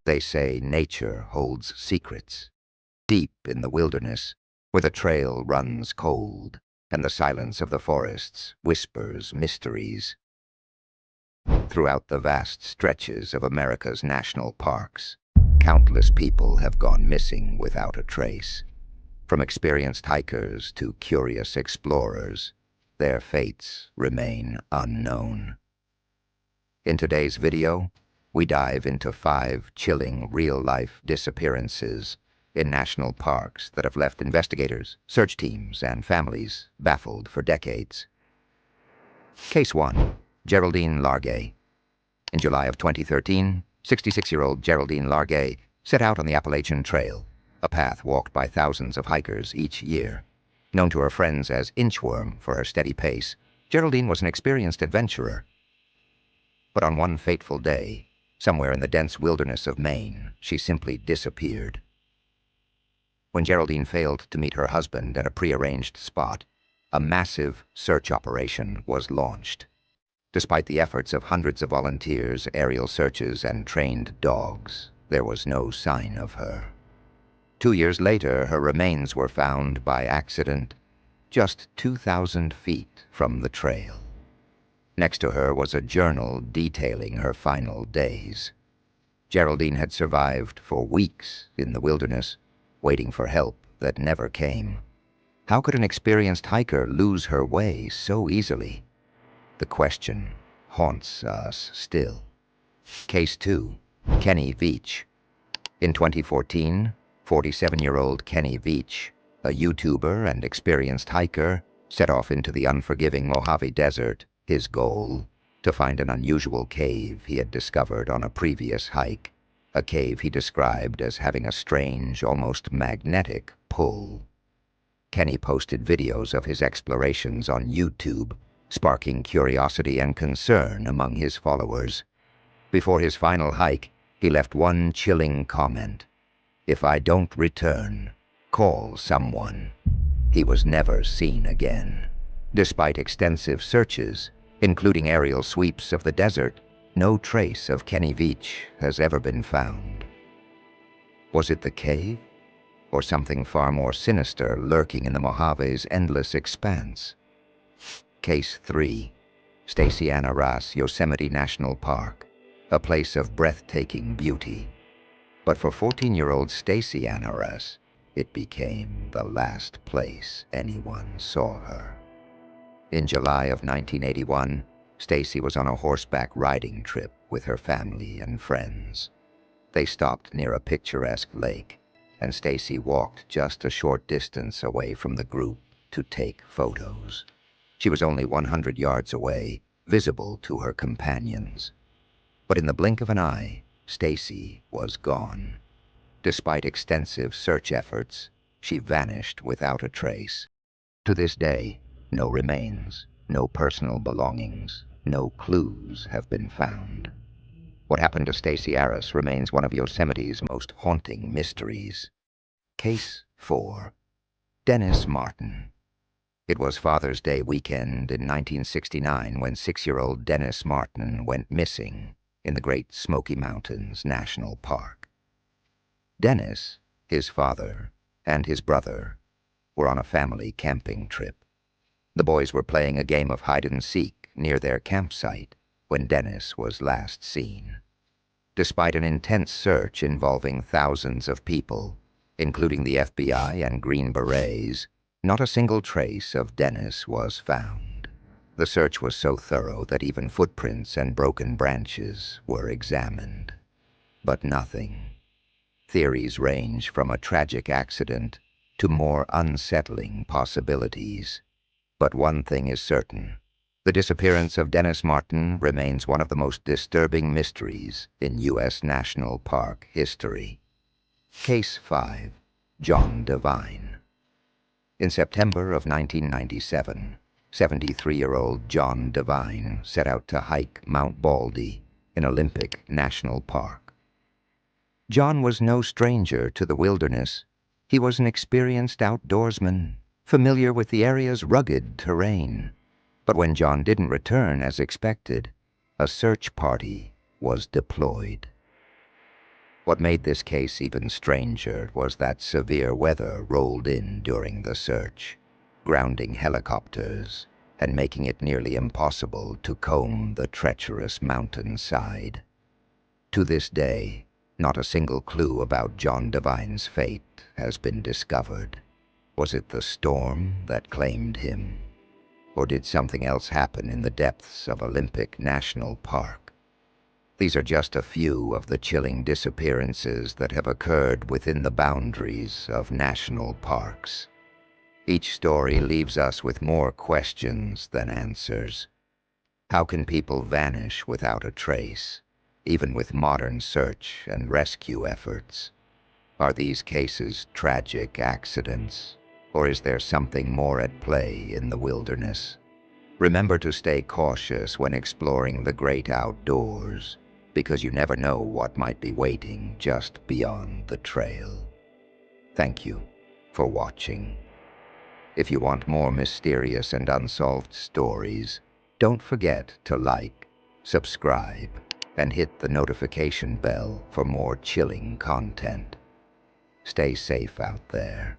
They say nature holds secrets. Deep in the wilderness, where the trail runs cold, and the silence of the forests whispers mysteries. Throughout the vast stretches of America's national parks, countless people have gone missing without a trace. From experienced hikers to curious explorers, their fates remain unknown. In today's video, we dive into 5 chilling real-life disappearances in national parks that have left investigators, search teams, and families baffled for decades. Case 1. Geraldine Largay. In July of 2013, 66-year-old Geraldine Largay set out on the Appalachian Trail, a path walked by thousands of hikers each year. Known to her friends as Inchworm for her steady pace, Geraldine was an experienced adventurer. But on one fateful day, somewhere in the dense wilderness of Maine, she simply disappeared. When Geraldine failed to meet her husband at a prearranged spot, a massive search operation was launched. Despite the efforts of hundreds of volunteers, aerial searches, and trained dogs, there was no sign of her. 2 years later, her remains were found by accident, just 2,000 feet from the trail. Next to her was a journal detailing her final days. Geraldine had survived for weeks in the wilderness, waiting for help that never came. How could an experienced hiker lose her way so easily? The question haunts us still. Case 2. Kenny Veach. In 2014, 47-year-old Kenny Veach, a YouTuber and experienced hiker, set off into the unforgiving Mojave Desert, his goal, to find an unusual cave he had discovered on a previous hike, a cave he described as having a strange, almost magnetic pull. Kenny posted videos of his explorations on YouTube, sparking curiosity and concern among his followers. Before his final hike, he left one chilling comment: "If I don't return, call someone." He was never seen again. Despite extensive searches, including aerial sweeps of the desert, no trace of Kenny Veach has ever been found. Was it the cave? Or something far more sinister lurking in the Mojave's endless expanse? Case 3. Stacey Ann Arras, Yosemite National Park, a place of breathtaking beauty. But for 14-year-old Stacey Ann Arras, it became the last place anyone saw her. In July of 1981, Stacey was on a horseback riding trip with her family and friends. They stopped near a picturesque lake, and Stacey walked just a short distance away from the group to take photos. She was only 100 yards away, visible to her companions. But in the blink of an eye, Stacey was gone. Despite extensive search efforts, she vanished without a trace. To this day, no remains, no personal belongings, no clues have been found. What happened to Stacey Arras remains one of Yosemite's most haunting mysteries. Case 4. Dennis Martin. It was Father's Day weekend in 1969 when 6-year-old Dennis Martin went missing in the Great Smoky Mountains National Park. Dennis, his father, and his brother were on a family camping trip. The boys were playing a game of hide-and-seek near their campsite when Dennis was last seen. Despite an intense search involving thousands of people, including the FBI and Green Berets, not a single trace of Dennis was found. The search was so thorough that even footprints and broken branches were examined. But nothing. Theories range from a tragic accident to more unsettling possibilities. But one thing is certain: the disappearance of Dennis Martin remains one of the most disturbing mysteries in U.S. National Park history. Case 5. John Devine. In September of 1997, 73-year-old John Devine set out to hike Mount Baldy in Olympic National Park. John was no stranger to the wilderness. He was an experienced outdoorsman, familiar with the area's rugged terrain. But when John didn't return as expected, a search party was deployed. What made this case even stranger was that severe weather rolled in during the search, grounding helicopters and making it nearly impossible to comb the treacherous mountainside. To this day, not a single clue about John Devine's fate has been discovered. Was it the storm that claimed him? Or did something else happen in the depths of Olympic National Park? These are just a few of the chilling disappearances that have occurred within the boundaries of national parks. Each story leaves us with more questions than answers. How can people vanish without a trace, even with modern search and rescue efforts? Are these cases tragic accidents, or is there something more at play in the wilderness? Remember to stay cautious when exploring the great outdoors, because you never know what might be waiting just beyond the trail. Thank you for watching. If you want more mysterious and unsolved stories, don't forget to like, subscribe, and hit the notification bell for more chilling content. Stay safe out there.